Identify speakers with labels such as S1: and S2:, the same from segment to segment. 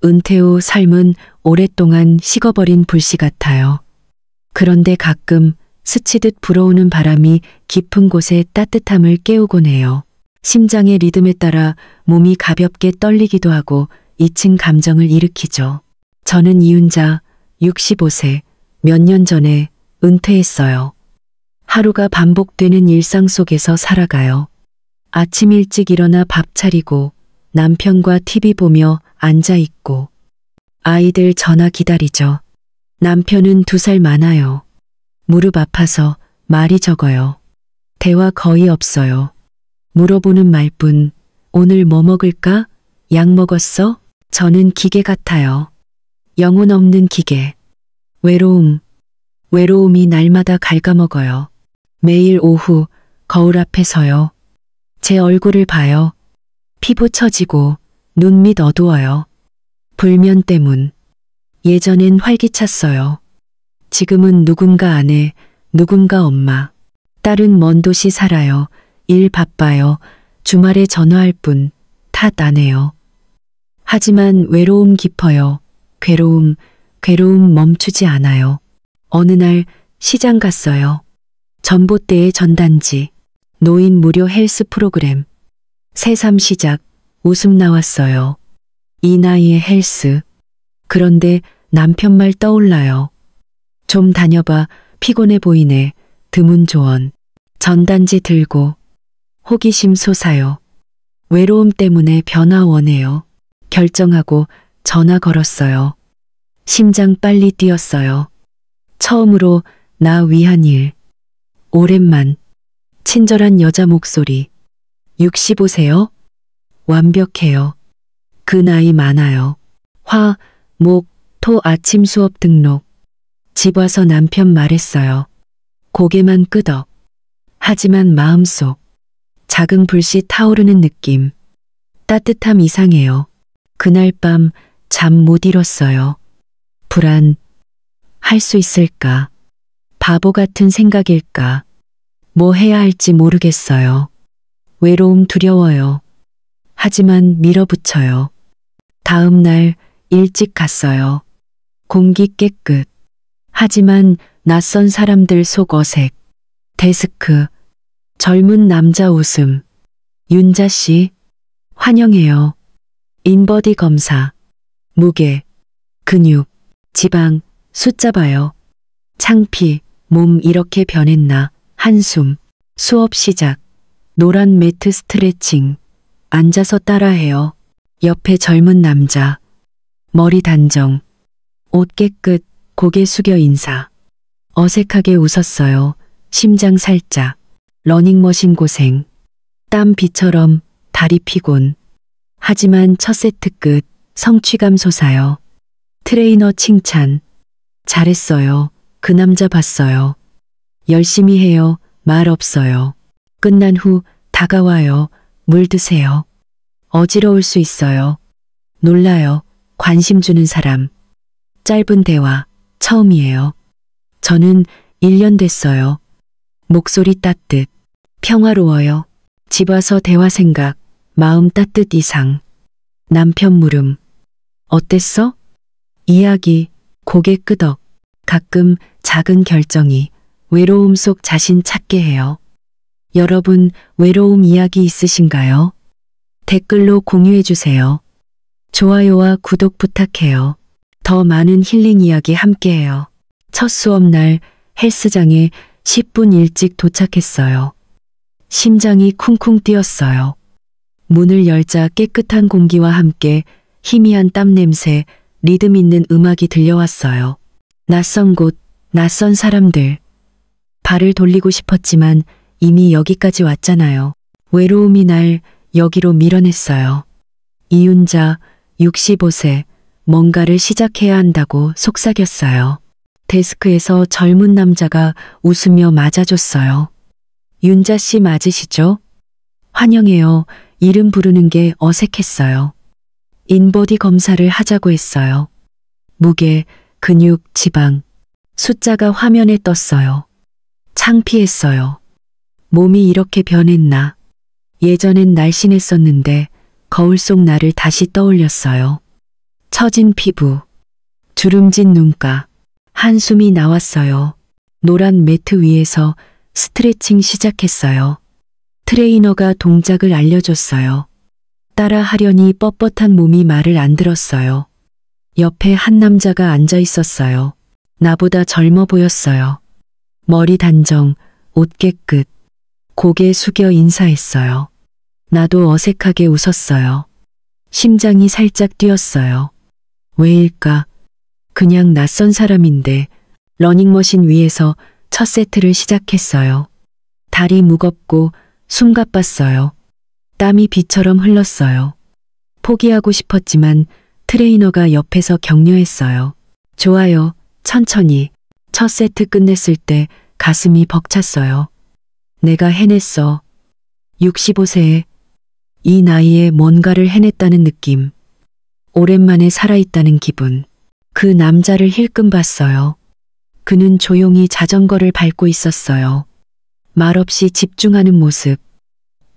S1: 은퇴 후 삶은 오랫동안 식어버린 불씨 같아요. 그런데 가끔 스치듯 불어오는 바람이 깊은 곳의 따뜻함을 깨우곤 해요. 심장의 리듬에 따라 몸이 가볍게 떨리기도 하고 잊힌 감정을 일으키죠. 저는 이윤자 65세 몇 년 전에 은퇴했어요. 하루가 반복되는 일상 속에서 살아가요. 아침 일찍 일어나 밥 차리고 남편과 TV 보며 앉아 있고 아이들 전화 기다리죠. 남편은 2살 많아요. 무릎 아파서 말이 적어요. 대화 거의 없어요. 물어보는 말뿐. 오늘 뭐 먹을까? 약 먹었어? 저는 기계 같아요. 영혼 없는 기계. 외로움이 날마다 갉아먹어요. 매일 오후 거울 앞에 서요. 제 얼굴을 봐요. 피부 처지고 눈밑 어두워요. 불면 때문. 예전엔 활기찼어요. 지금은 누군가 아내, 누군가 엄마. 딸은 먼 도시 살아요. 일 바빠요. 주말에 전화할 뿐 탓 안 해요. 하지만 외로움 깊어요. 괴로움 멈추지 않아요. 어느 날 시장 갔어요. 전봇대에 전단지, 노인 무료 헬스 프로그램, 새삼 시작, 웃음 나왔어요. 이 나이에 헬스. 그런데 남편 말 떠올라요. 좀 다녀봐, 피곤해 보이네. 드문 조언. 전단지 들고 호기심 솟아요. 외로움 때문에 변화 원해요. 결정하고 전화 걸었어요. 심장 빨리 뛰었어요. 처음으로 나 위한 일. 오랜만. 친절한 여자 목소리. 65세요? 완벽해요. 그 나이 많아요. 화, 목, 토 아침 수업 등록. 집 와서 남편 말했어요. 고개만 끄덕. 하지만 마음속 작은 불씨 타오르는 느낌. 따뜻함 이상해요. 그날 밤 잠 못 이뤘어요. 불안. 할 수 있을까? 바보 같은 생각일까? 뭐 해야 할지 모르겠어요. 외로움 두려워요. 하지만 밀어붙여요. 다음 날 일찍 갔어요. 공기 깨끗. 하지만 낯선 사람들 속 어색. 데스크. 젊은 남자 웃음. 윤자 씨. 환영해요. 인버디 검사. 무게. 근육. 지방. 숫자 봐요. 창피. 몸 이렇게 변했나. 한숨. 수업 시작. 노란 매트 스트레칭. 앉아서 따라해요. 옆에 젊은 남자. 머리 단정. 옷 깨끗. 고개 숙여 인사. 어색하게 웃었어요. 심장 살짝. 러닝머신 고생. 땀 비처럼 다리 피곤. 하지만 첫 세트 끝. 성취감 솟아요. 트레이너 칭찬. 잘했어요. 그 남자 봤어요. 열심히 해요. 말 없어요. 끝난 후 다가와요. 물 드세요. 어지러울 수 있어요. 놀라요. 관심 주는 사람. 짧은 대화. 처음이에요. 저는 1년 됐어요. 목소리 따뜻. 평화로워요. 집 와서 대화 생각. 마음 따뜻 이상. 남편 물음. 어땠어? 이야기. 고개 끄덕. 가끔 작은 결정이 외로움 속 자신 찾게 해요. 여러분 외로움 이야기 있으신가요? 댓글로 공유해 주세요. 좋아요와 구독 부탁해요. 더 많은 힐링 이야기 함께해요. 첫 수업날 헬스장에 10분 일찍 도착했어요. 심장이 쿵쿵 뛰었어요. 문을 열자 깨끗한 공기와 함께 희미한 땀 냄새, 리듬 있는 음악이 들려왔어요. 낯선 곳, 낯선 사람들. 발을 돌리고 싶었지만 이미 여기까지 왔잖아요. 외로움이 날 여기로 밀어냈어요. 이윤자 65세. 뭔가를 시작해야 한다고 속삭였어요. 데스크에서 젊은 남자가 웃으며 맞아줬어요. 윤자 씨 맞으시죠? 환영해요. 이름 부르는 게 어색했어요. 인버디 검사를 하자고 했어요. 무게, 근육, 지방. 숫자가 화면에 떴어요. 창피했어요. 몸이 이렇게 변했나. 예전엔 날씬했었는데 거울 속 나를 다시 떠올렸어요. 처진 피부, 주름진 눈가, 한숨이 나왔어요. 노란 매트 위에서 스트레칭 시작했어요. 트레이너가 동작을 알려줬어요. 따라 하려니 뻣뻣한 몸이 말을 안 들었어요. 옆에 한 남자가 앉아 있었어요. 나보다 젊어 보였어요. 머리 단정, 옷 깨끗, 고개 숙여 인사했어요. 나도 어색하게 웃었어요. 심장이 살짝 뛰었어요. 왜일까? 그냥 낯선 사람인데 러닝머신 위에서 첫 세트를 시작했어요. 다리 무겁고 숨 가빴어요. 땀이 비처럼 흘렀어요. 포기하고 싶었지만 트레이너가 옆에서 격려했어요. 좋아요, 천천히. 첫 세트 끝냈을 때 가슴이 벅찼어요. 내가 해냈어. 65세에 이 나이에 뭔가를 해냈다는 느낌. 오랜만에 살아있다는 기분. 그 남자를 힐끔 봤어요. 그는 조용히 자전거를 밟고 있었어요. 말없이 집중하는 모습.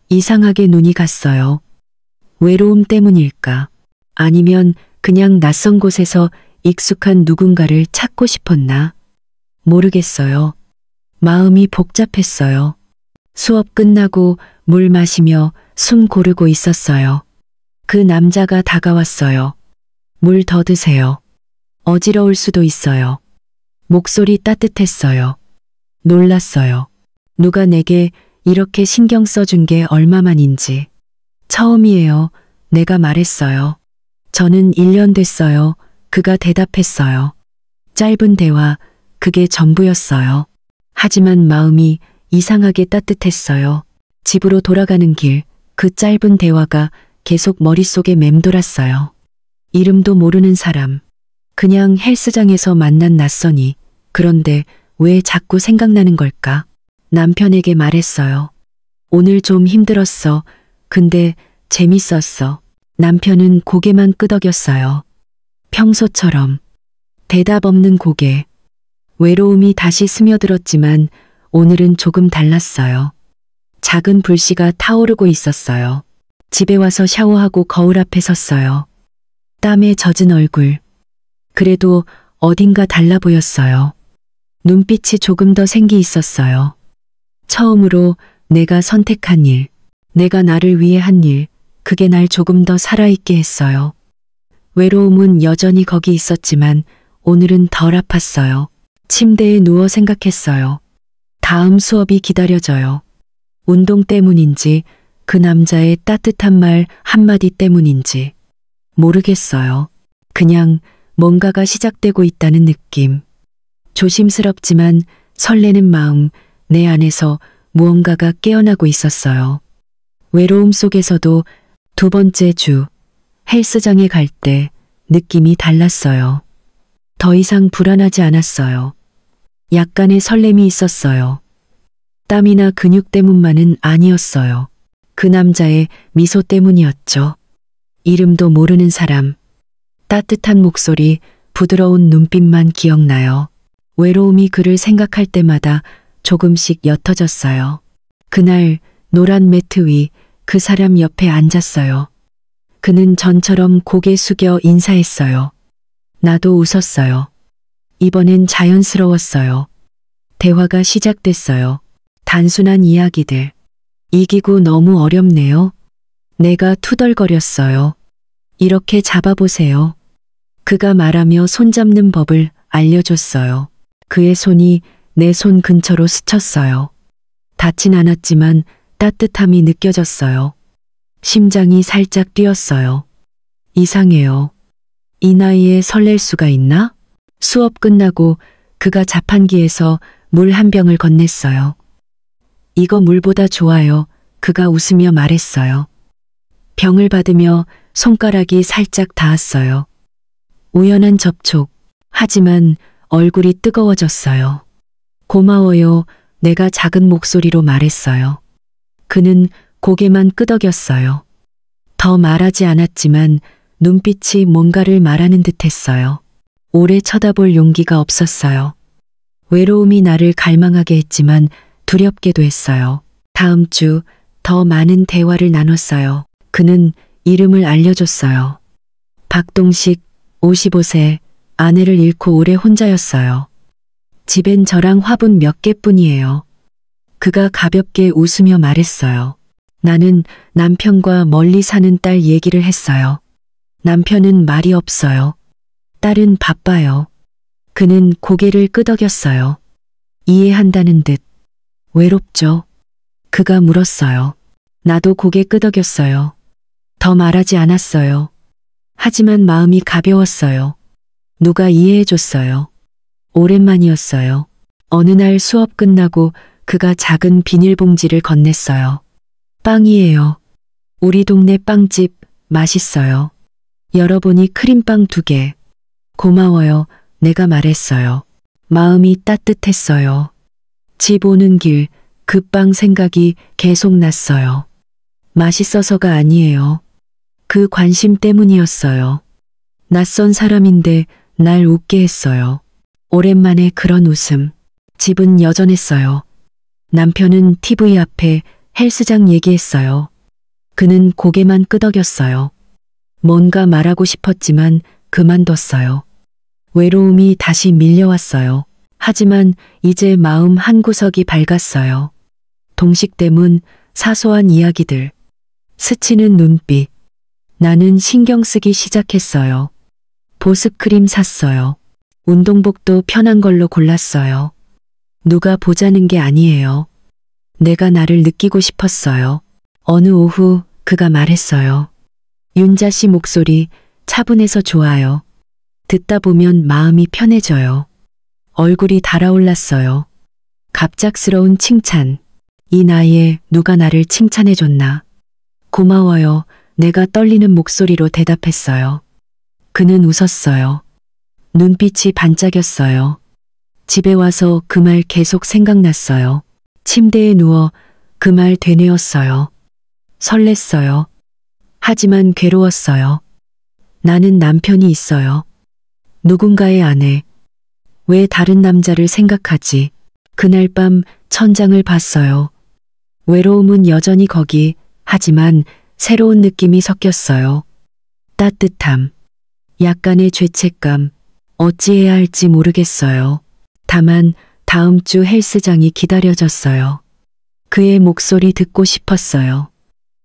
S1: 이상하게 눈이 갔어요. 외로움 때문일까? 아니면 그냥 낯선 곳에서 익숙한 누군가를 찾고 싶었나? 모르겠어요. 마음이 복잡했어요. 수업 끝나고 물 마시며 숨 고르고 있었어요. 그 남자가 다가왔어요. 물 더 드세요. 어지러울 수도 있어요. 목소리 따뜻했어요. 놀랐어요. 누가 내게 이렇게 신경 써준 게 얼마만인지. 처음이에요. 내가 말했어요. 저는 1년 됐어요. 그가 대답했어요. 짧은 대화, 그게 전부였어요. 하지만 마음이 이상하게 따뜻했어요. 집으로 돌아가는 길, 그 짧은 대화가 계속 머릿속에 맴돌았어요. 이름도 모르는 사람. 그냥 헬스장에서 만난 낯선이. 그런데 왜 자꾸 생각나는 걸까? 남편에게 말했어요. 오늘 좀 힘들었어. 근데 재밌었어. 남편은 고개만 끄덕였어요. 평소처럼. 대답 없는 고개. 외로움이 다시 스며들었지만 오늘은 조금 달랐어요. 작은 불씨가 타오르고 있었어요. 집에 와서 샤워하고 거울 앞에 섰어요. 땀에 젖은 얼굴. 그래도 어딘가 달라 보였어요. 눈빛이 조금 더 생기 있었어요. 처음으로 내가 선택한 일, 내가 나를 위해 한 일, 그게 날 조금 더 살아있게 했어요. 외로움은 여전히 거기 있었지만 오늘은 덜 아팠어요. 침대에 누워 생각했어요. 다음 수업이 기다려져요. 운동 때문인지 그 남자의 따뜻한 말 한마디 때문인지 모르겠어요. 그냥 뭔가가 시작되고 있다는 느낌. 조심스럽지만 설레는 마음, 내 안에서 무언가가 깨어나고 있었어요. 외로움 속에서도 두 번째 주, 헬스장에 갈 때 느낌이 달랐어요. 더 이상 불안하지 않았어요. 약간의 설렘이 있었어요. 땀이나 근육 때문만은 아니었어요. 그 남자의 미소 때문이었죠. 이름도 모르는 사람, 따뜻한 목소리, 부드러운 눈빛만 기억나요. 외로움이 그를 생각할 때마다 조금씩 옅어졌어요. 그날 노란 매트 위 그 사람 옆에 앉았어요. 그는 전처럼 고개 숙여 인사했어요. 나도 웃었어요. 이번엔 자연스러웠어요. 대화가 시작됐어요. 단순한 이야기들. 이기고 너무 어렵네요. 내가 투덜거렸어요. 이렇게 잡아보세요. 그가 말하며 손잡는 법을 알려줬어요. 그의 손이 내 손 근처로 스쳤어요. 닿진 않았지만 따뜻함이 느껴졌어요. 심장이 살짝 뛰었어요. 이상해요. 이 나이에 설렐 수가 있나? 수업 끝나고 그가 자판기에서 물 한 병을 건넸어요. 이거 물보다 좋아요. 그가 웃으며 말했어요. 병을 받으며 손가락이 살짝 닿았어요. 우연한 접촉. 하지만 얼굴이 뜨거워졌어요. 고마워요. 내가 작은 목소리로 말했어요. 그는 고개만 끄덕였어요. 더 말하지 않았지만 눈빛이 뭔가를 말하는 듯했어요. 오래 쳐다볼 용기가 없었어요. 외로움이 나를 갈망하게 했지만 두렵게도 했어요. 다음 주 더 많은 대화를 나눴어요. 그는 이름을 알려줬어요. 박동식, 55세, 아내를 잃고 오래 혼자였어요. 집엔 저랑 화분 몇 개뿐이에요. 그가 가볍게 웃으며 말했어요. 나는 남편과 멀리 사는 딸 얘기를 했어요. 남편은 말이 없어요. 딸은 바빠요. 그는 고개를 끄덕였어요. 이해한다는 듯. 외롭죠? 그가 물었어요. 나도 고개 끄덕였어요. 더 말하지 않았어요. 하지만 마음이 가벼웠어요. 누가 이해해줬어요. 오랜만이었어요. 어느 날 수업 끝나고 그가 작은 비닐봉지를 건넸어요. 빵이에요. 우리 동네 빵집 맛있어요. 열어보니 크림빵 2개. 고마워요. 내가 말했어요. 마음이 따뜻했어요. 집 오는 길 그 빵 생각이 계속 났어요. 맛있어서가 아니에요. 그 관심 때문이었어요. 낯선 사람인데 날 웃게 했어요. 오랜만에 그런 웃음. 집은 여전했어요. 남편은 TV 앞에 헬스장 얘기했어요. 그는 고개만 끄덕였어요. 뭔가 말하고 싶었지만 그만뒀어요. 외로움이 다시 밀려왔어요. 하지만 이제 마음 한구석이 밝았어요. 동식 때문, 사소한 이야기들, 스치는 눈빛. 나는 신경 쓰기 시작했어요. 보습크림 샀어요. 운동복도 편한 걸로 골랐어요. 누가 보자는 게 아니에요. 내가 나를 느끼고 싶었어요. 어느 오후 그가 말했어요. 윤자 씨 목소리 차분해서 좋아요. 듣다 보면 마음이 편해져요. 얼굴이 달아올랐어요. 갑작스러운 칭찬. 이 나이에 누가 나를 칭찬해줬나. 고마워요. 내가 떨리는 목소리로 대답했어요. 그는 웃었어요. 눈빛이 반짝였어요. 집에 와서 그 말 계속 생각났어요. 침대에 누워 그 말 되뇌었어요. 설렜어요. 하지만 괴로웠어요. 나는 남편이 있어요. 누군가의 아내. 왜 다른 남자를 생각하지? 그날 밤 천장을 봤어요. 외로움은 여전히 거기, 하지만 새로운 느낌이 섞였어요. 따뜻함, 약간의 죄책감, 어찌해야 할지 모르겠어요. 다만 다음 주 헬스장이 기다려졌어요. 그의 목소리 듣고 싶었어요.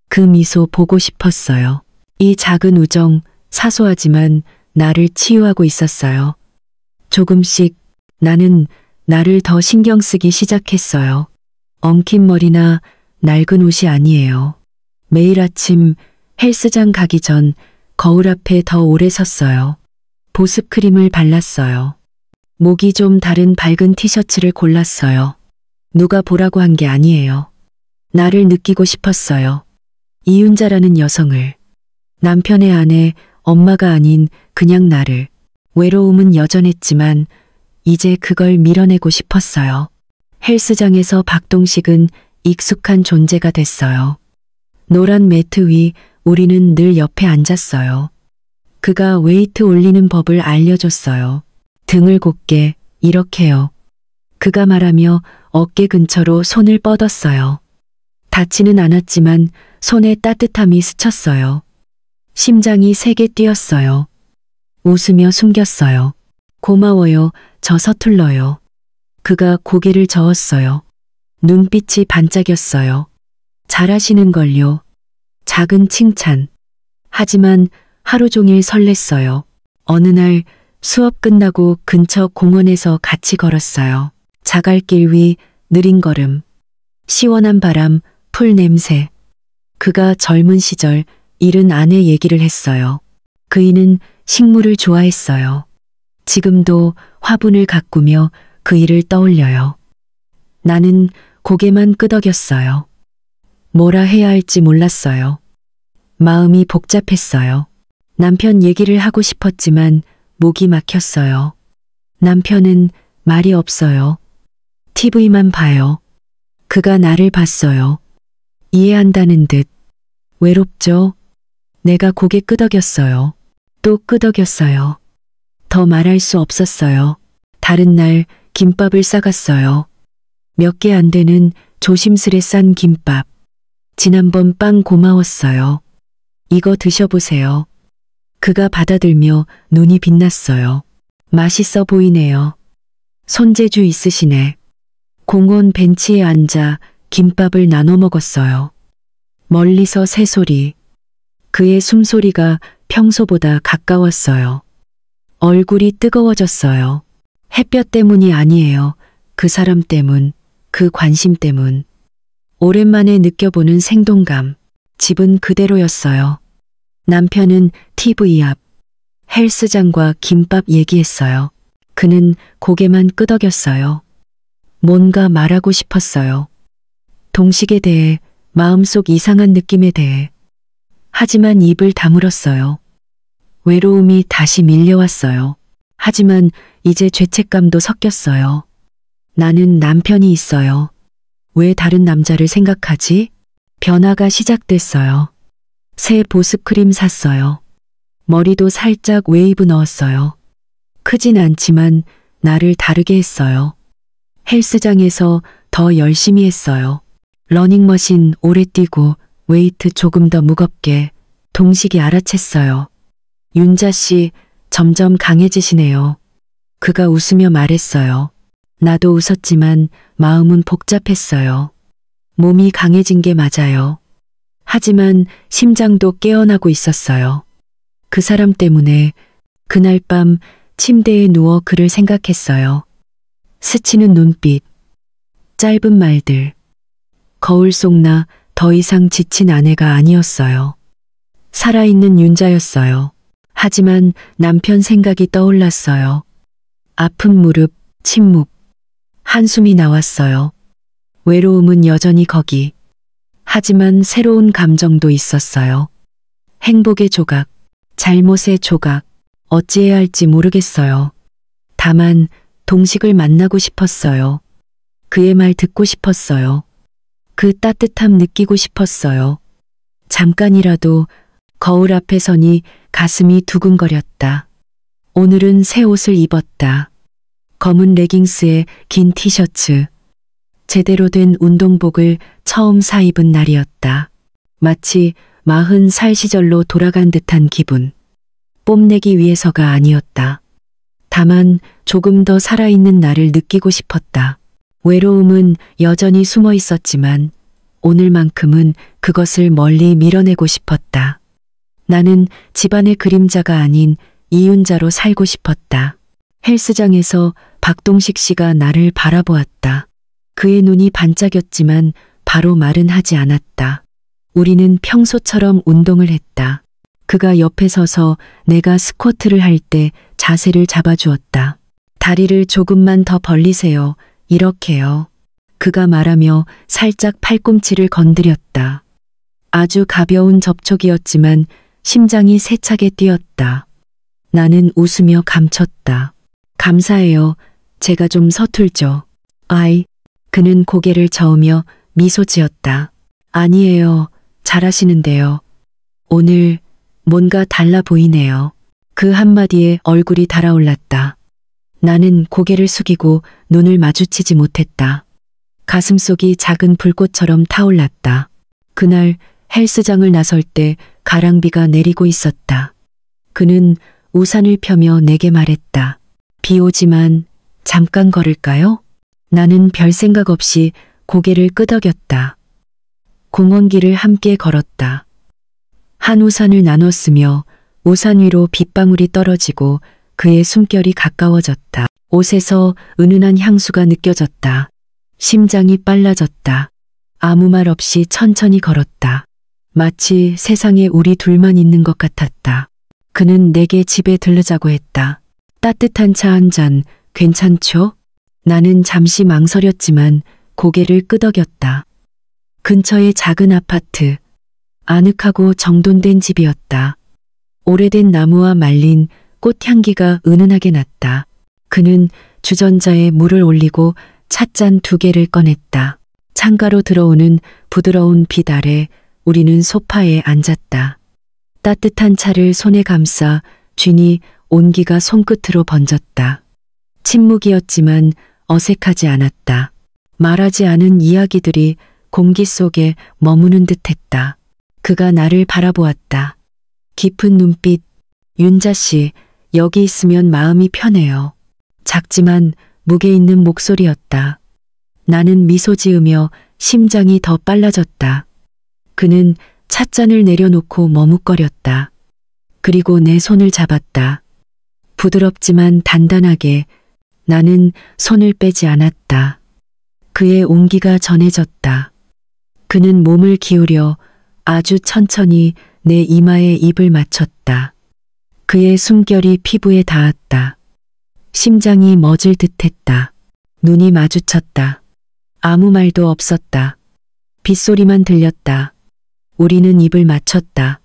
S1: 그 미소 보고 싶었어요. 이 작은 우정, 사소하지만 나를 치유하고 있었어요. 조금씩 나는 나를 더 신경 쓰기 시작했어요. 엉킨 머리나 낡은 옷이 아니에요. 매일 아침 헬스장 가기 전 거울 앞에 더 오래 섰어요. 보습크림을 발랐어요. 목이 좀 다른 밝은 티셔츠를 골랐어요. 누가 보라고 한 게 아니에요. 나를 느끼고 싶었어요. 이윤자라는 여성을. 남편의 아내, 엄마가 아닌 그냥 나를. 외로움은 여전했지만 이제 그걸 밀어내고 싶었어요. 헬스장에서 박동식은 익숙한 존재가 됐어요. 노란 매트 위 우리는 늘 옆에 앉았어요. 그가 웨이트 올리는 법을 알려줬어요. 등을 곧게, 이렇게요. 그가 말하며 어깨 근처로 손을 뻗었어요. 닿지는 않았지만 손에 따뜻함이 스쳤어요. 심장이 세게 뛰었어요. 웃으며 숨겼어요. 고마워요. 저 서툴러요. 그가 고개를 저었어요. 눈빛이 반짝였어요. 잘하시는걸요. 작은 칭찬. 하지만 하루 종일 설렜어요. 어느 날 수업 끝나고 근처 공원에서 같이 걸었어요. 자갈길 위 느린 걸음. 시원한 바람, 풀 냄새. 그가 젊은 시절 잃은 아내 얘기를 했어요. 그이는 식물을 좋아했어요. 지금도 화분을 가꾸며 그 일을 떠올려요. 나는 고개만 끄덕였어요. 뭐라 해야 할지 몰랐어요. 마음이 복잡했어요. 남편 얘기를 하고 싶었지만 목이 막혔어요. 남편은 말이 없어요. TV만 봐요. 그가 나를 봤어요. 이해한다는 듯. 외롭죠? 내가 고개 끄덕였어요. 또 끄덕였어요. 더 말할 수 없었어요. 다른 날 김밥을 싸갔어요. 몇 개 안 되는 조심스레 싼 김밥. 지난번 빵 고마웠어요. 이거 드셔보세요. 그가 받아들며 눈이 빛났어요. 맛있어 보이네요. 손재주 있으시네. 공원 벤치에 앉아 김밥을 나눠 먹었어요. 멀리서 새소리. 그의 숨소리가 평소보다 가까웠어요. 얼굴이 뜨거워졌어요. 햇볕 때문이 아니에요. 그 사람 때문, 그 관심 때문. 오랜만에 느껴보는 생동감. 집은 그대로였어요. 남편은 TV 앞 헬스장과 김밥 얘기했어요. 그는 고개만 끄덕였어요. 뭔가 말하고 싶었어요. 동식에 대해, 마음속 이상한 느낌에 대해. 하지만 입을 다물었어요. 외로움이 다시 밀려왔어요. 하지만 이제 죄책감도 섞였어요. 나는 남편이 있어요. 왜 다른 남자를 생각하지? 변화가 시작됐어요. 새 보습크림 샀어요. 머리도 살짝 웨이브 넣었어요. 크진 않지만 나를 다르게 했어요. 헬스장에서 더 열심히 했어요. 러닝머신 오래 뛰고 웨이트 조금 더 무겁게. 동식이 알아챘어요. 윤자 씨, 점점 강해지시네요. 그가 웃으며 말했어요. 나도 웃었지만 마음은 복잡했어요. 몸이 강해진 게 맞아요. 하지만 심장도 깨어나고 있었어요. 그 사람 때문에 그날 밤 침대에 누워 그를 생각했어요. 스치는 눈빛, 짧은 말들. 거울 속 나 더 이상 지친 아내가 아니었어요. 살아있는 윤자였어요. 하지만 남편 생각이 떠올랐어요. 아픈 무릎, 침묵, 한숨이 나왔어요. 외로움은 여전히 거기. 하지만 새로운 감정도 있었어요. 행복의 조각, 잘못의 조각, 어찌해야 할지 모르겠어요. 다만 동식을 만나고 싶었어요. 그의 말 듣고 싶었어요. 그 따뜻함 느끼고 싶었어요. 잠깐이라도 거울 앞에 서니 가슴이 두근거렸다. 오늘은 새 옷을 입었다. 검은 레깅스에 긴 티셔츠. 제대로 된 운동복을 처음 사입은 날이었다. 마치 40살 시절로 돌아간 듯한 기분. 뽐내기 위해서가 아니었다. 다만 조금 더 살아있는 나를 느끼고 싶었다. 외로움은 여전히 숨어 있었지만 오늘만큼은 그것을 멀리 밀어내고 싶었다. 나는 집안의 그림자가 아닌 이윤자로 살고 싶었다. 헬스장에서 박동식 씨가 나를 바라보았다. 그의 눈이 반짝였지만 바로 말은 하지 않았다. 우리는 평소처럼 운동을 했다. 그가 옆에 서서 내가 스쿼트를 할 때 자세를 잡아주었다. 다리를 조금만 더 벌리세요. 이렇게요. 그가 말하며 살짝 팔꿈치를 건드렸다. 아주 가벼운 접촉이었지만 심장이 세차게 뛰었다. 나는 웃으며 감췄다. 감사해요. 제가 좀 서툴죠. 아이. 그는 고개를 저으며 미소 지었다. 아니에요. 잘하시는데요. 오늘 뭔가 달라 보이네요. 그 한마디에 얼굴이 달아올랐다. 나는 고개를 숙이고 눈을 마주치지 못했다. 가슴속이 작은 불꽃처럼 타올랐다. 그날 헬스장을 나설 때 가랑비가 내리고 있었다. 그는 우산을 펴며 내게 말했다. 비 오지만 잠깐 걸을까요? 나는 별 생각 없이 고개를 끄덕였다. 공원길을 함께 걸었다. 한 우산을 나눴으며 우산 위로 빗방울이 떨어지고 그의 숨결이 가까워졌다. 옷에서 은은한 향수가 느껴졌다. 심장이 빨라졌다. 아무 말 없이 천천히 걸었다. 마치 세상에 우리 둘만 있는 것 같았다. 그는 내게 집에 들르자고 했다. 따뜻한 차 한 잔 괜찮죠? 나는 잠시 망설였지만 고개를 끄덕였다. 근처의 작은 아파트, 아늑하고 정돈된 집이었다. 오래된 나무와 말린 꽃향기가 은은하게 났다. 그는 주전자에 물을 올리고 찻잔 2개를 꺼냈다. 창가로 들어오는 부드러운 빛 아래 우리는 소파에 앉았다. 따뜻한 차를 손에 감싸 쥐니 온기가 손끝으로 번졌다. 침묵이었지만 어색하지 않았다. 말하지 않은 이야기들이 공기 속에 머무는 듯했다. 그가 나를 바라보았다. 깊은 눈빛, 윤자 씨, 여기 있으면 마음이 편해요. 작지만 무게 있는 목소리였다. 나는 미소 지으며 심장이 더 빨라졌다. 그는 찻잔을 내려놓고 머뭇거렸다. 그리고 내 손을 잡았다. 부드럽지만 단단하게. 나는 손을 빼지 않았다. 그의 온기가 전해졌다. 그는 몸을 기울여 아주 천천히 내 이마에 입을 맞췄다. 그의 숨결이 피부에 닿았다. 심장이 멎을 듯했다. 눈이 마주쳤다. 아무 말도 없었다. 빗소리만 들렸다. 우리는 입을 맞췄다.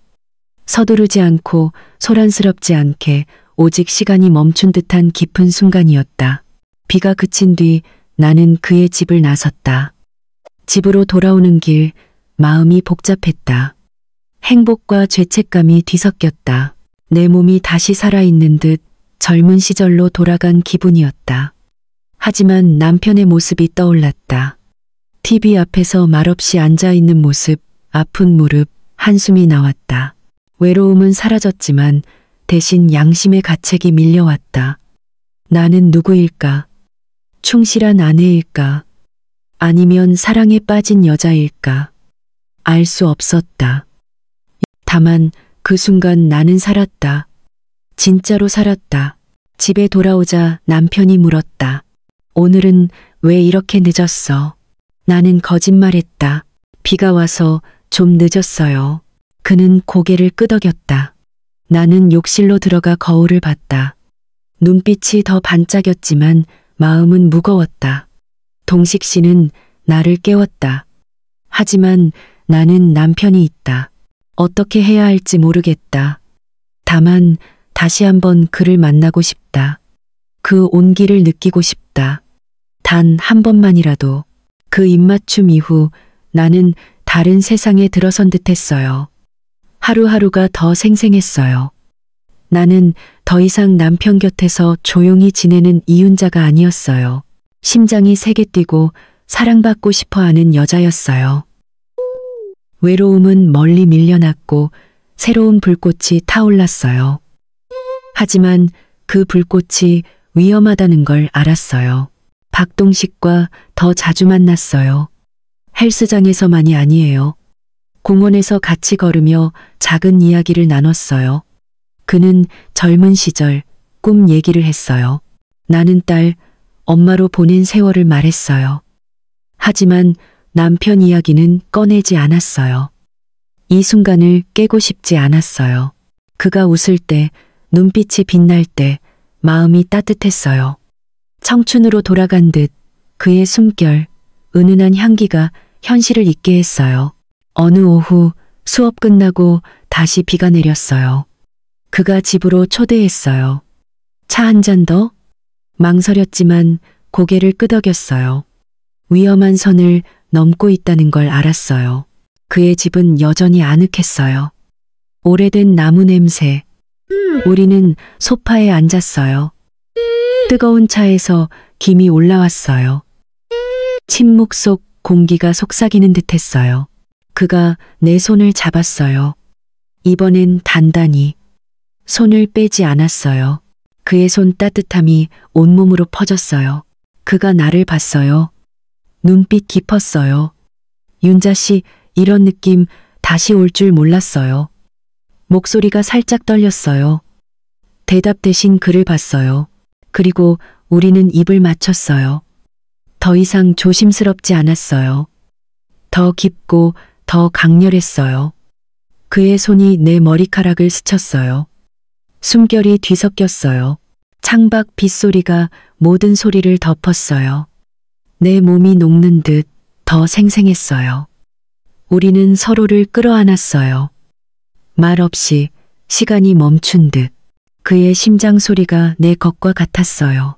S1: 서두르지 않고 소란스럽지 않게, 오직 시간이 멈춘 듯한 깊은 순간이었다. 비가 그친 뒤 나는 그의 집을 나섰다. 집으로 돌아오는 길, 마음이 복잡했다. 행복과 죄책감이 뒤섞였다. 내 몸이 다시 살아있는 듯 젊은 시절로 돌아간 기분이었다. 하지만 남편의 모습이 떠올랐다. TV 앞에서 말없이 앉아있는 모습, 아픈 무릎, 한숨이 나왔다. 외로움은 사라졌지만 대신 양심의 가책이 밀려왔다. 나는 누구일까? 충실한 아내일까? 아니면 사랑에 빠진 여자일까? 알 수 없었다. 다만 그 순간 나는 살았다. 진짜로 살았다. 집에 돌아오자 남편이 물었다. 오늘은 왜 이렇게 늦었어? 나는 거짓말했다. 비가 와서 좀 늦었어요. 그는 고개를 끄덕였다. 나는 욕실로 들어가 거울을 봤다. 눈빛이 더 반짝였지만 마음은 무거웠다. 동식 씨는 나를 깨웠다. 하지만 나는 남편이 있다. 어떻게 해야 할지 모르겠다. 다만 다시 한번 그를 만나고 싶다. 그 온기를 느끼고 싶다. 단 한 번만이라도. 그 입맞춤 이후 나는 다른 세상에 들어선 듯했어요. 하루하루가 더 생생했어요. 나는 더 이상 남편 곁에서 조용히 지내는 이윤자가 아니었어요. 심장이 세게 뛰고 사랑받고 싶어하는 여자였어요. 외로움은 멀리 밀려났고 새로운 불꽃이 타올랐어요. 하지만 그 불꽃이 위험하다는 걸 알았어요. 박동식과 더 자주 만났어요. 헬스장에서만이 아니에요. 공원에서 같이 걸으며 작은 이야기를 나눴어요. 그는 젊은 시절 꿈 얘기를 했어요. 나는 딸, 엄마로 보낸 세월을 말했어요. 하지만 남편 이야기는 꺼내지 않았어요. 이 순간을 깨고 싶지 않았어요. 그가 웃을 때, 눈빛이 빛날 때 마음이 따뜻했어요. 청춘으로 돌아간 듯 그의 숨결, 은은한 향기가 현실을 잊게 했어요. 어느 오후 수업 끝나고 다시 비가 내렸어요. 그가 집으로 초대했어요. 차 한 잔 더? 망설였지만 고개를 끄덕였어요. 위험한 선을 넘고 있다는 걸 알았어요. 그의 집은 여전히 아늑했어요. 오래된 나무 냄새. 우리는 소파에 앉았어요. 뜨거운 차에서 김이 올라왔어요. 침묵 속 공기가 속삭이는 듯했어요. 그가 내 손을 잡았어요. 이번엔 단단히. 손을 빼지 않았어요. 그의 손 따뜻함이 온몸으로 퍼졌어요. 그가 나를 봤어요. 눈빛 깊었어요. 윤자 씨, 이런 느낌 다시 올 줄 몰랐어요. 목소리가 살짝 떨렸어요. 대답 대신 그를 봤어요. 그리고 우리는 입을 맞췄어요. 더 이상 조심스럽지 않았어요. 더 깊고 더 강렬했어요. 그의 손이 내 머리카락을 스쳤어요. 숨결이 뒤섞였어요. 창밖 빗소리가 모든 소리를 덮었어요. 내 몸이 녹는 듯 더 생생했어요. 우리는 서로를 끌어안았어요. 말 없이 시간이 멈춘 듯. 그의 심장 소리가 내 것과 같았어요.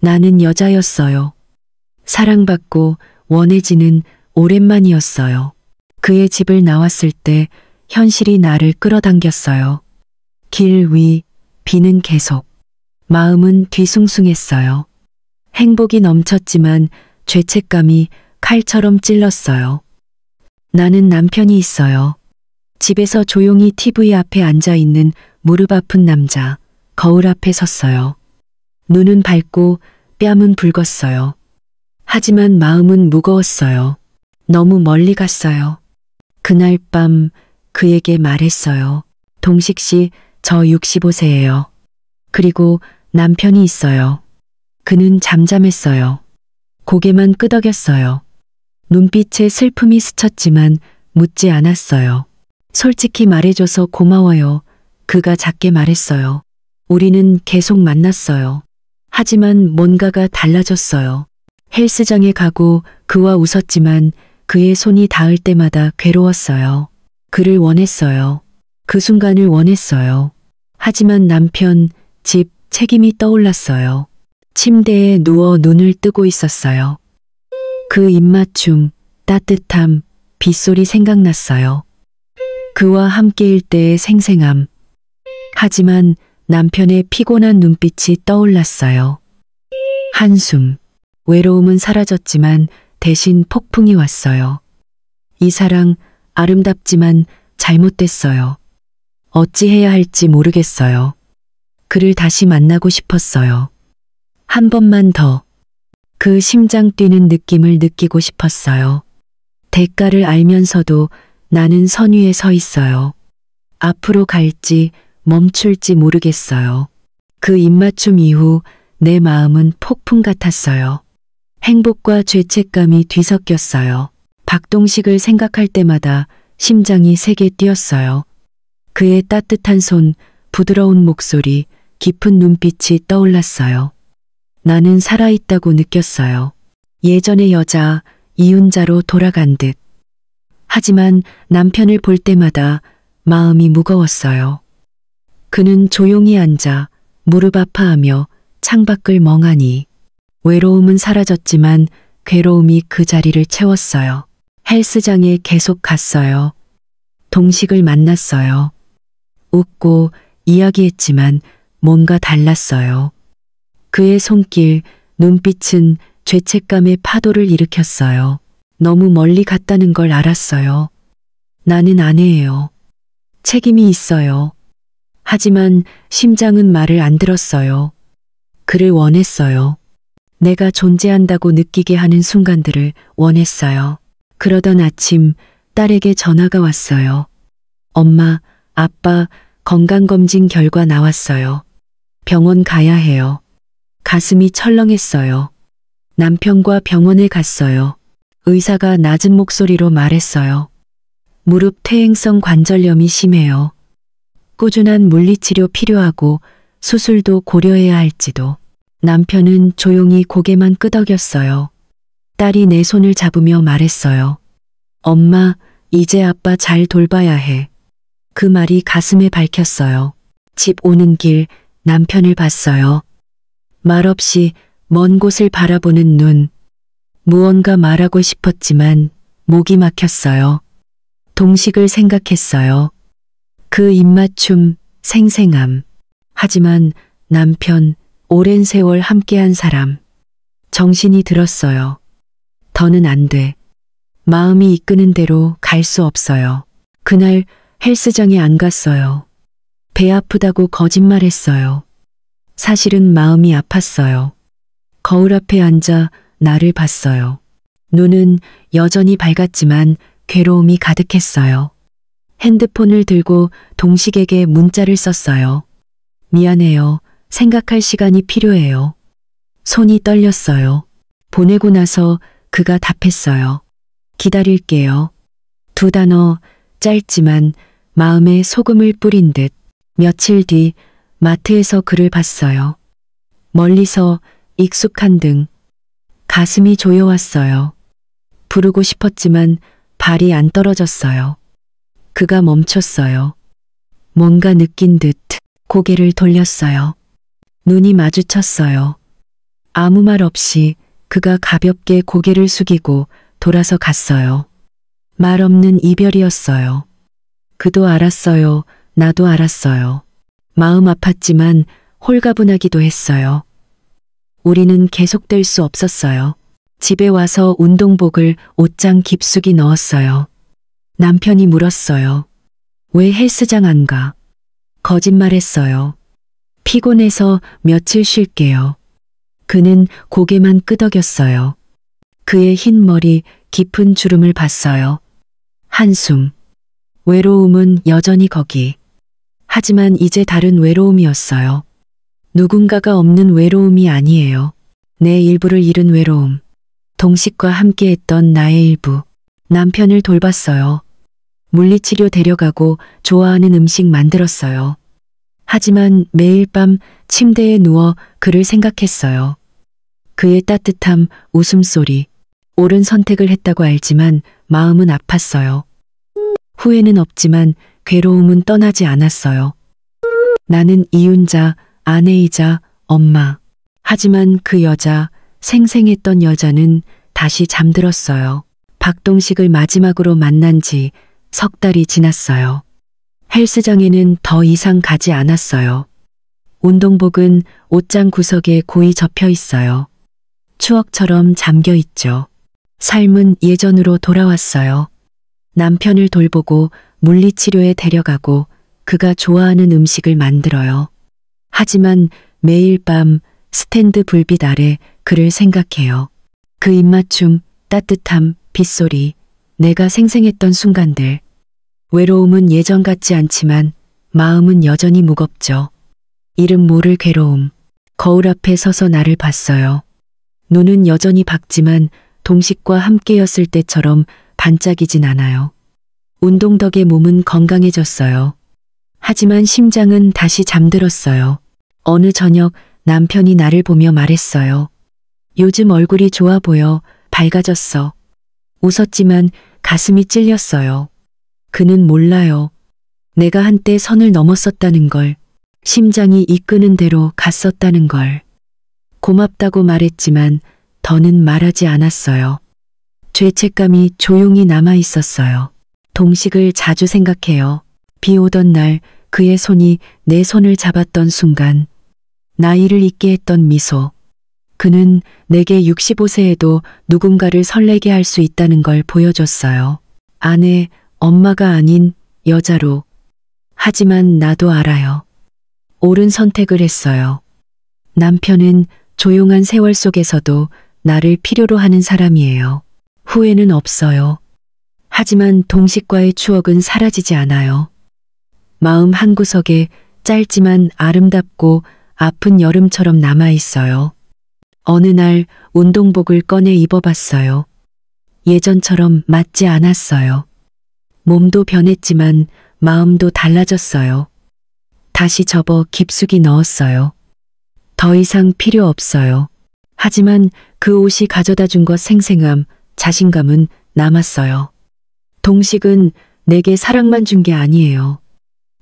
S1: 나는 여자였어요. 사랑받고 원해지는 오랜만이었어요. 그의 집을 나왔을 때 현실이 나를 끌어당겼어요. 길 위, 비는 계속. 마음은 뒤숭숭했어요. 행복이 넘쳤지만 죄책감이 칼처럼 찔렀어요. 나는 남편이 있어요. 집에서 조용히 TV 앞에 앉아 있는 무릎 아픈 남자, 거울 앞에 섰어요. 눈은 밝고 뺨은 붉었어요. 하지만 마음은 무거웠어요. 너무 멀리 갔어요. 그날 밤 그에게 말했어요. 동식 씨, 저 65세예요. 그리고 남편이 있어요. 그는 잠잠했어요. 고개만 끄덕였어요. 눈빛에 슬픔이 스쳤지만 묻지 않았어요. 솔직히 말해줘서 고마워요. 그가 작게 말했어요. 우리는 계속 만났어요. 하지만 뭔가가 달라졌어요. 헬스장에 가고 그와 웃었지만 그의 손이 닿을 때마다 괴로웠어요. 그를 원했어요. 그 순간을 원했어요. 하지만 남편, 집, 책임이 떠올랐어요. 침대에 누워 눈을 뜨고 있었어요. 그 입맞춤, 따뜻함, 빗소리 생각났어요. 그와 함께일 때의 생생함. 하지만 남편의 피곤한 눈빛이 떠올랐어요. 한숨. 외로움은 사라졌지만 대신 폭풍이 왔어요. 이 사랑 아름답지만 잘못됐어요. 어찌해야 할지 모르겠어요. 그를 다시 만나고 싶었어요. 한 번만 더. 그 심장 뛰는 느낌을 느끼고 싶었어요. 대가를 알면서도 나는 선 위에 서 있어요. 앞으로 갈지 멈출지 모르겠어요. 그 입맞춤 이후 내 마음은 폭풍 같았어요. 행복과 죄책감이 뒤섞였어요. 박동식을 생각할 때마다 심장이 세게 뛰었어요. 그의 따뜻한 손, 부드러운 목소리, 깊은 눈빛이 떠올랐어요. 나는 살아있다고 느꼈어요. 예전의 여자, 이윤자로 돌아간 듯. 하지만 남편을 볼 때마다 마음이 무거웠어요. 그는 조용히 앉아 무릎 아파하며 창밖을 멍하니. 외로움은 사라졌지만 괴로움이 그 자리를 채웠어요. 헬스장에 계속 갔어요. 동식을 만났어요. 웃고 이야기했지만 뭔가 달랐어요. 그의 손길, 눈빛은 죄책감의 파도를 일으켰어요. 너무 멀리 갔다는 걸 알았어요. 나는 아내예요. 책임이 있어요. 하지만 심장은 말을 안 들었어요. 그를 원했어요. 내가 존재한다고 느끼게 하는 순간들을 원했어요. 그러던 아침 딸에게 전화가 왔어요. 엄마, 아빠 건강검진 결과 나왔어요. 병원 가야 해요. 가슴이 철렁했어요. 남편과 병원에 갔어요. 의사가 낮은 목소리로 말했어요. 무릎 퇴행성 관절염이 심해요. 꾸준한 물리치료 필요하고 수술도 고려해야 할지도. 남편은 조용히 고개만 끄덕였어요. 딸이 내 손을 잡으며 말했어요. 엄마, 이제 아빠 잘 돌봐야 해. 그 말이 가슴에 박혔어요. 집 오는 길 남편을 봤어요. 말없이 먼 곳을 바라보는 눈. 무언가 말하고 싶었지만 목이 막혔어요. 동식을 생각했어요. 그 입맞춤, 생생함. 하지만 남편, 오랜 세월 함께한 사람. 정신이 들었어요. 더는 안 돼. 마음이 이끄는 대로 갈 수 없어요. 그날 헬스장에 안 갔어요. 배 아프다고 거짓말했어요. 사실은 마음이 아팠어요. 거울 앞에 앉아 나를 봤어요. 눈은 여전히 밝았지만 괴로움이 가득했어요. 핸드폰을 들고 동식에게 문자를 썼어요. 미안해요. 생각할 시간이 필요해요. 손이 떨렸어요. 보내고 나서 그가 답했어요. 기다릴게요. 두 단어, 짧지만 마음에 소금을 뿌린 듯. 며칠 뒤 마트에서 그를 봤어요. 멀리서 익숙한 등. 가슴이 조여왔어요. 부르고 싶었지만 발이 안 떨어졌어요. 그가 멈췄어요. 뭔가 느낀 듯 고개를 돌렸어요. 눈이 마주쳤어요. 아무 말 없이 그가 가볍게 고개를 숙이고 돌아서 갔어요. 말 없는 이별이었어요. 그도 알았어요. 나도 알았어요. 마음 아팠지만 홀가분하기도 했어요. 우리는 계속될 수 없었어요. 집에 와서 운동복을 옷장 깊숙이 넣었어요. 남편이 물었어요. 왜 헬스장 안 가? 거짓말했어요. 피곤해서 며칠 쉴게요. 그는 고개만 끄덕였어요. 그의 흰 머리 깊은 주름을 봤어요. 한숨. 외로움은 여전히 거기. 하지만 이제 다른 외로움이었어요. 누군가가 없는 외로움이 아니에요. 내 일부를 잃은 외로움. 동식과 함께했던 나의 일부. 남편을 돌봤어요. 물리치료 데려가고 좋아하는 음식 만들었어요. 하지만 매일 밤 침대에 누워 그를 생각했어요. 그의 따뜻함, 웃음소리. 옳은 선택을 했다고 알지만 마음은 아팠어요. 후회는 없지만 괴로움은 떠나지 않았어요. 나는 이윤자, 아내이자 엄마. 하지만 그 여자, 생생했던 여자는 다시 잠들었어요. 박동식을 마지막으로 만난 지 석 달이 지났어요. 헬스장에는 더 이상 가지 않았어요. 운동복은 옷장 구석에 고이 접혀 있어요. 추억처럼 잠겨 있죠. 삶은 예전으로 돌아왔어요. 남편을 돌보고 물리치료에 데려가고 그가 좋아하는 음식을 만들어요. 하지만 매일 밤 스탠드 불빛 아래 그를 생각해요. 그 입맞춤, 따뜻함, 빗소리, 내가 생생했던 순간들. 외로움은 예전 같지 않지만 마음은 여전히 무겁죠. 이름 모를 괴로움. 거울 앞에 서서 나를 봤어요. 눈은 여전히 밝지만 동식과 함께였을 때처럼 반짝이진 않아요. 운동 덕에 몸은 건강해졌어요. 하지만 심장은 다시 잠들었어요. 어느 저녁 남편이 나를 보며 말했어요. 요즘 얼굴이 좋아 보여, 밝아졌어. 웃었지만 가슴이 찔렸어요. 그는 몰라요. 내가 한때 선을 넘었었다는 걸, 심장이 이끄는 대로 갔었다는 걸. 고맙다고 말했지만 더는 말하지 않았어요. 죄책감이 조용히 남아 있었어요. 동식을 자주 생각해요. 비 오던 날 그의 손이 내 손을 잡았던 순간, 나이를 잊게 했던 미소. 그는 내게 65세에도 누군가를 설레게 할 수 있다는 걸 보여줬어요. 아내, 엄마가 아닌 여자로. 하지만 나도 알아요. 옳은 선택을 했어요. 남편은 조용한 세월 속에서도 나를 필요로 하는 사람이에요. 후회는 없어요. 하지만 동식과의 추억은 사라지지 않아요. 마음 한구석에 짧지만 아름답고 아픈 여름처럼 남아있어요. 어느 날 운동복을 꺼내 입어봤어요. 예전처럼 맞지 않았어요. 몸도 변했지만 마음도 달라졌어요. 다시 접어 깊숙이 넣었어요. 더 이상 필요 없어요. 하지만 그 옷이 가져다 준 것 생생함, 자신감은 남았어요. 동식은 내게 사랑만 준 게 아니에요.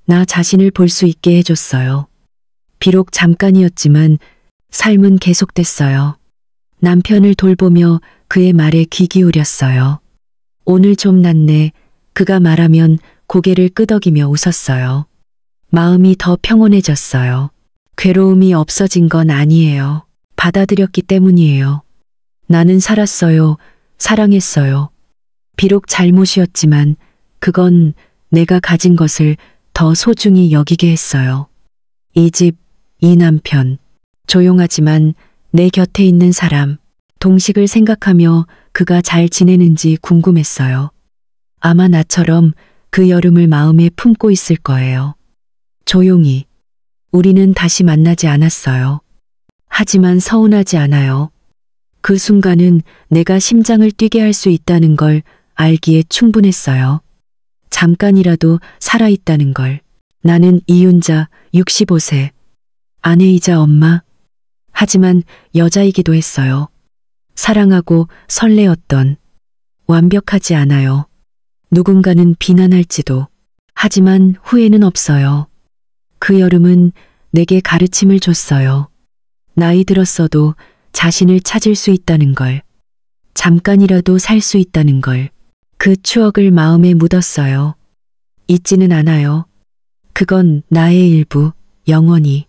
S1: 나 자신을 볼 수 있게 해줬어요. 비록 잠깐이었지만 삶은 계속됐어요. 남편을 돌보며 그의 말에 귀 기울였어요. 오늘 좀 낫네. 그가 말하면 고개를 끄덕이며 웃었어요. 마음이 더 평온해졌어요. 괴로움이 없어진 건 아니에요. 받아들였기 때문이에요. 나는 살았어요. 사랑했어요. 비록 잘못이었지만 그건 내가 가진 것을 더 소중히 여기게 했어요. 이 집, 이 남편, 조용하지만 내 곁에 있는 사람, 동식을 생각하며 그가 잘 지내는지 궁금했어요. 아마 나처럼 그 여름을 마음에 품고 있을 거예요. 조용히. 우리는 다시 만나지 않았어요. 하지만 서운하지 않아요. 그 순간은 내가 심장을 뛰게 할 수 있다는 걸 알기에 충분했어요. 잠깐이라도 살아있다는 걸. 나는 이윤자 65세. 아내이자 엄마. 하지만 여자이기도 했어요. 사랑하고 설레었던. 완벽하지 않아요. 누군가는 비난할지도. 하지만 후회는 없어요. 그 여름은 내게 가르침을 줬어요. 나이 들었어도 자신을 찾을 수 있다는 걸. 잠깐이라도 살 수 있다는 걸. 그 추억을 마음에 묻었어요. 잊지는 않아요. 그건 나의 일부, 영원히.